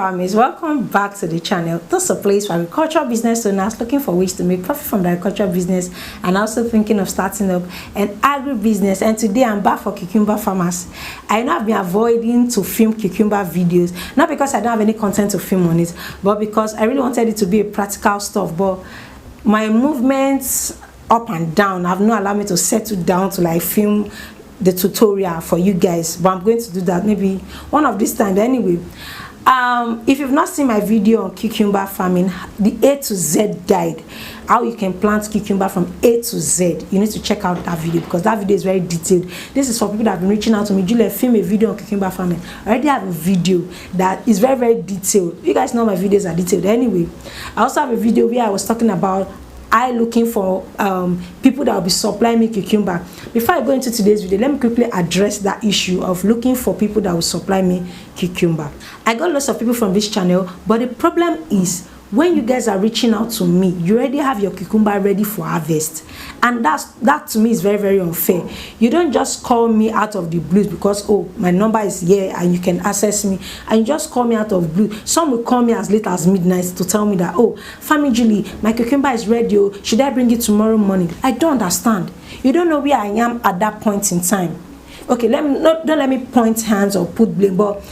farmers, welcome back to the channel. This is a place for agricultural business owners looking for ways to make profit from the agricultural business and also thinking of starting up an agri-business. And today I'm back for cucumber farmers. I know I've been avoiding to film cucumber videos, not because I don't have any content to film on it, but because I really wanted it to be a practical stuff. But my movements up and down have not allowed me to settle down to like film the tutorial for you guys, but I'm going to do that maybe one of these times. Anyway, if you've not seen my video on cucumber farming, the A to Z guide, how you can plant cucumber from A to Z, you need to check out that video because that video is very detailed. This is for people that have been reaching out to me. Juliet, film a video on cucumber farming. I already have a video that is very detailed. You guys know my videos are detailed. Anyway, I also have a video where I was talking about looking for people that will be supplying me cucumber. Before I go into today's video, let me quickly address that issue of looking for people that will supply me cucumber. I got lots of people from this channel, but the problem is when you guys are reaching out to me, you already have your cucumber ready for harvest, and that to me is very unfair. You don't just call me out of the blues because, oh, my number is here and you can access me, and you just call me out of blue. Some will call me as late as midnight to tell me that, oh, Family Julie, my cucumber is ready, oh, should I bring it tomorrow morning? I don't understand. You don't know where I am at that point in time. Okay, don't let me point hands or put blame, but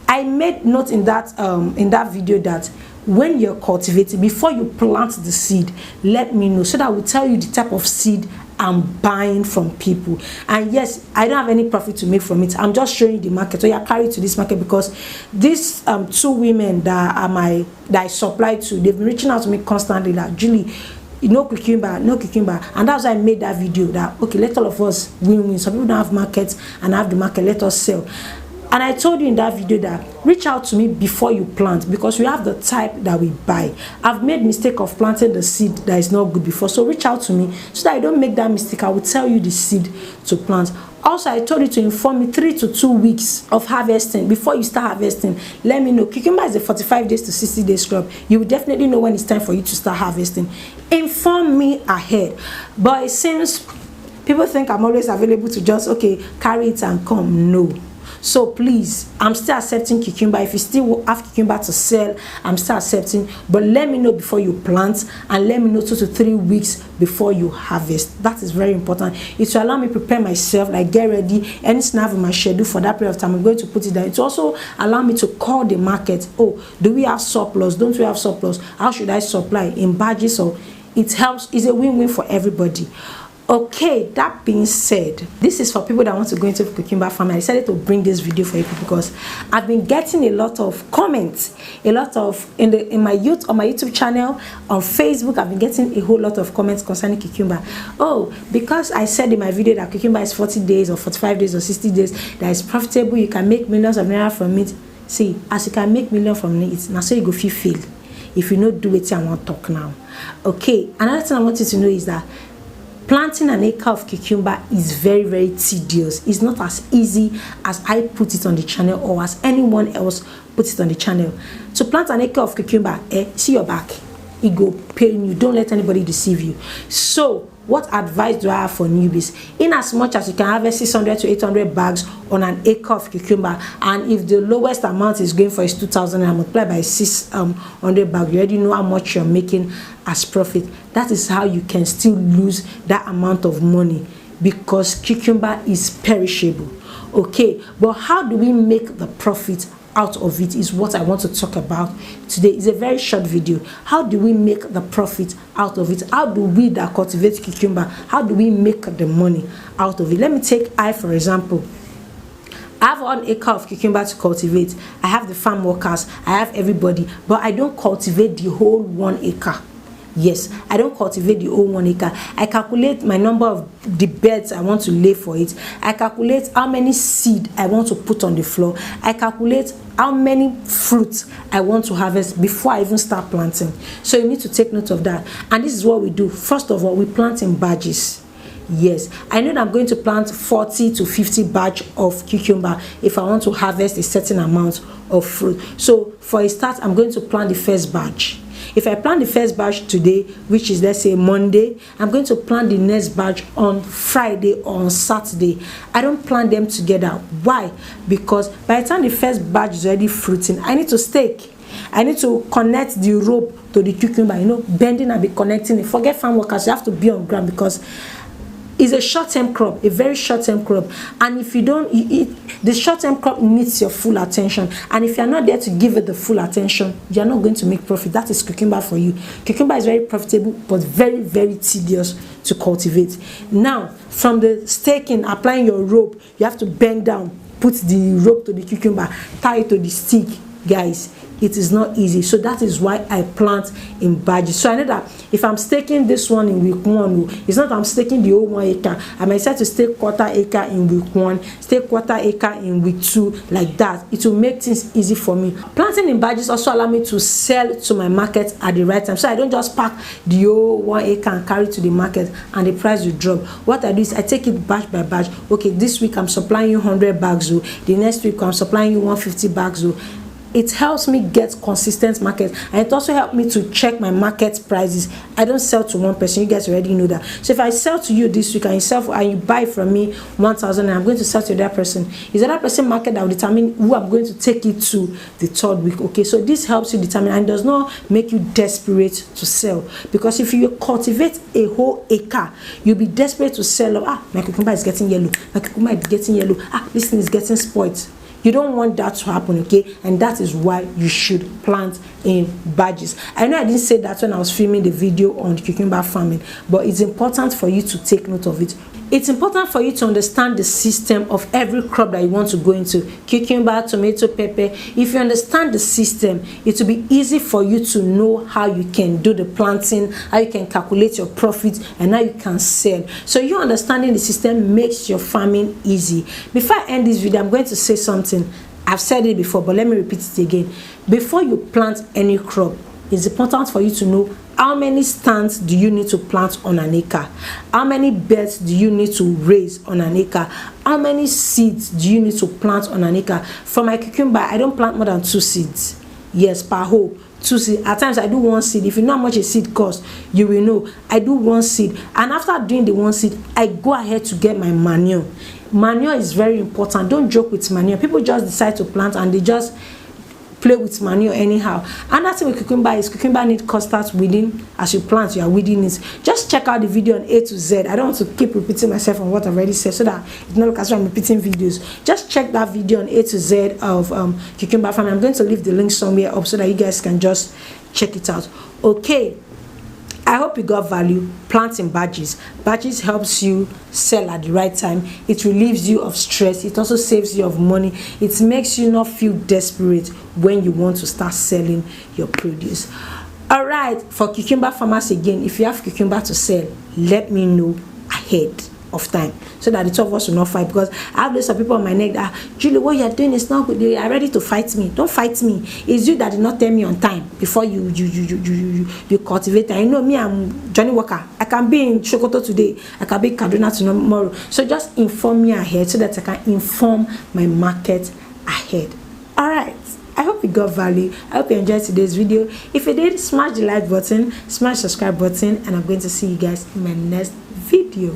I made note in that video that when you're cultivating, before you plant the seed, let me know so that I will tell you the type of seed I'm buying from people. And yes, I don't have any profit to make from it. I'm just showing you the market. So you carry to this market because these two women that I supply to, they've been reaching out to me constantly that, Julie, no cucumber, and that's why I made that video that, okay, let all of us win. Some people don't have markets and I have the market, let us sell. And I told you in that video that reach out to me before you plant because we have the type that we buy. I've made mistake of planting the seed that is not good before, so reach out to me so that I don't make that mistake. I will tell you the seed to plant. Also, I told you to inform me 3 to 2 weeks of harvesting. Before you start harvesting, let me know. Cucumber is a 45 days to 60 days crop. You will definitely know when it's time for you to start harvesting. Inform me ahead. But it seems people think I'm always available to just, okay, carry it and come. No. So please, I'm still accepting cucumber. If you still have cucumber to sell, I'm still accepting, but let me know before you plant and let me know 2 to 3 weeks before you harvest. That is very important. It will allow me prepare myself, like get ready, anything I have in my schedule for that period of time, I'm going to put it there. It will also allow me to call the market. Oh, do we have surplus? Don't we have surplus? How should I supply in badges? Or it helps. It's a win-win for everybody. Okay, that being said, this is for people that want to go into cucumber farming. I decided to bring this video for you because I've been getting a lot of comments, a lot of on my YouTube channel, on Facebook. I've been getting a whole lot of comments concerning cucumber. Oh, because I said in my video that cucumber is 40 days or 45 days or 60 days, that is profitable, you can make millions of naira from it. See, as you can make millions from it, now so you go feel if you not do it, I want to talk now. Okay, another thing I want you to know is that planting an acre of cucumber is very tedious. It's not as easy as I put it on the channel or as anyone else puts it on the channel. To plant an acre of cucumber, see your back, it go pain you. Don't let anybody deceive you. So what advice do I have for newbies? In as much as you can harvest 600 to 800 bags on an acre of cucumber, and if the lowest amount is going for is 2,000 and multiplied by 600 bags, you already know how much you're making as profit. That is how you can still lose that amount of money because cucumber is perishable. Okay, but how do we make the profit out of it is what I want to talk about today. It's a very short video. How do we make the profit out of it? How do we that cultivate cucumber, how do we make the money out of it? Let me take for example. I have 1 acre of cucumber to cultivate. I have the farm workers, I have everybody, but I don't cultivate the whole 1 acre. Yes, I don't cultivate the whole 1 acre. I calculate my number of the beds I want to lay for it. I calculate how many seed I want to put on the floor. I calculate how many fruits I want to harvest before I even start planting. So you need to take note of that. And this is what we do. First of all, we plant in batches. Yes, I know that I'm going to plant 40 to 50 batch of cucumber if I want to harvest a certain amount of fruit. So for a start, I'm going to plant the first batch. If I plant the first batch today, which is let's say Monday, I'm going to plant the next batch on Friday or on Saturday. I don't plant them together. Why? Because by the time the first batch is already fruiting, I need to stake. I need to connect the rope to the cucumber, you know, bending and be connecting it. Forget farm workers, you have to be on ground because it's a short-term crop, a very short-term crop, and if you don't, the short-term crop needs your full attention, and if you're not there to give it the full attention, you're not going to make profit. That is cucumber for you. Cucumber is very profitable but very, very tedious to cultivate. Now, from the staking, applying your rope, you have to bend down, put the rope to the cucumber, tie it to the stick. Guys, it is not easy. So that is why I plant in batches. So I know that if I'm staking this one in week 1, it's not I'm staking the whole 1 acre. I might decide to stake quarter acre in week 1, stake quarter acre in week 2, like that. It will make things easy for me. Planting in batches also allow me to sell to my market at the right time. So I don't just pack the whole 1 acre and carry to the market and the price will drop. What I do is I take it batch by batch. Okay, this week I'm supplying you 100 bags. The next week I'm supplying you 150 bags. It helps me get consistent market, and it also helps me to check my market prices. I don't sell to one person, you guys already know that. So if I sell to you this week and you buy from me 1,000 and I'm going to sell to the other person, is the other person market that will determine who I'm going to take it to the 3rd week. Okay, so this helps you determine and does not make you desperate to sell, because if you cultivate a whole acre, you'll be desperate to sell. My cucumber is getting yellow, my cucumber is getting yellow, this thing is getting spoiled. You don't want that to happen, okay? And that is why you should plant in batches. I know I didn't say that when I was filming the video on cucumber farming, but it's important for you to take note of it. It's important for you to understand the system of every crop that you want to go into. Cucumber, tomato, pepper. If you understand the system, it will be easy for you to know how you can do the planting, how you can calculate your profit, and how you can sell. So you understanding the system makes your farming easy. Before I end this video, I'm going to say something. I've said it before, but let me repeat it again. Before you plant any crop, it's important for you to know how many stands do you need to plant on an acre? How many beds do you need to raise on an acre? How many seeds do you need to plant on an acre? For my cucumber, I don't plant more than 2 seeds. Yes, per hole. 2 seeds. At times I do 1 seed. If you know how much a seed costs, you will know. I do 1 seed. And after doing the 1 seed, I go ahead to get my manure. Manure is very important. Don't joke with manure. People just decide to plant and they just play with manure anyhow. Another thing with cucumber is cucumber need constant weeding. As you plant, you are weeding it. Just check out the video on A to Z. I don't want to keep repeating myself on what I've already said, so that it's not like as I'm repeating videos. Just check that video on A to Z of cucumber farming. I'm going to leave the link somewhere up so that you guys can just check it out. Okay, I hope you got value. Plant in batches. Batches helps you sell at the right time. It relieves you of stress. It also saves you of money. It makes you not feel desperate when you want to start selling your produce. All right, for cucumber farmers again, if you have cucumber to sell, let me know ahead of time so that the 2 of us will not fight, because I have lots of people on my neck that, Julie, what you are doing is not good. They are ready to fight me. Don't fight me. It's you that did not tell me on time before you cultivate. I know me, I'm Johnny Walker. I can be in Sokoto today, I can be in Kaduna tomorrow. So just inform me ahead so that I can inform my market ahead. All right, I hope you got value. I hope you enjoyed today's video. If you did, smash the like button, smash the subscribe button, and I'm going to see you guys in my next video.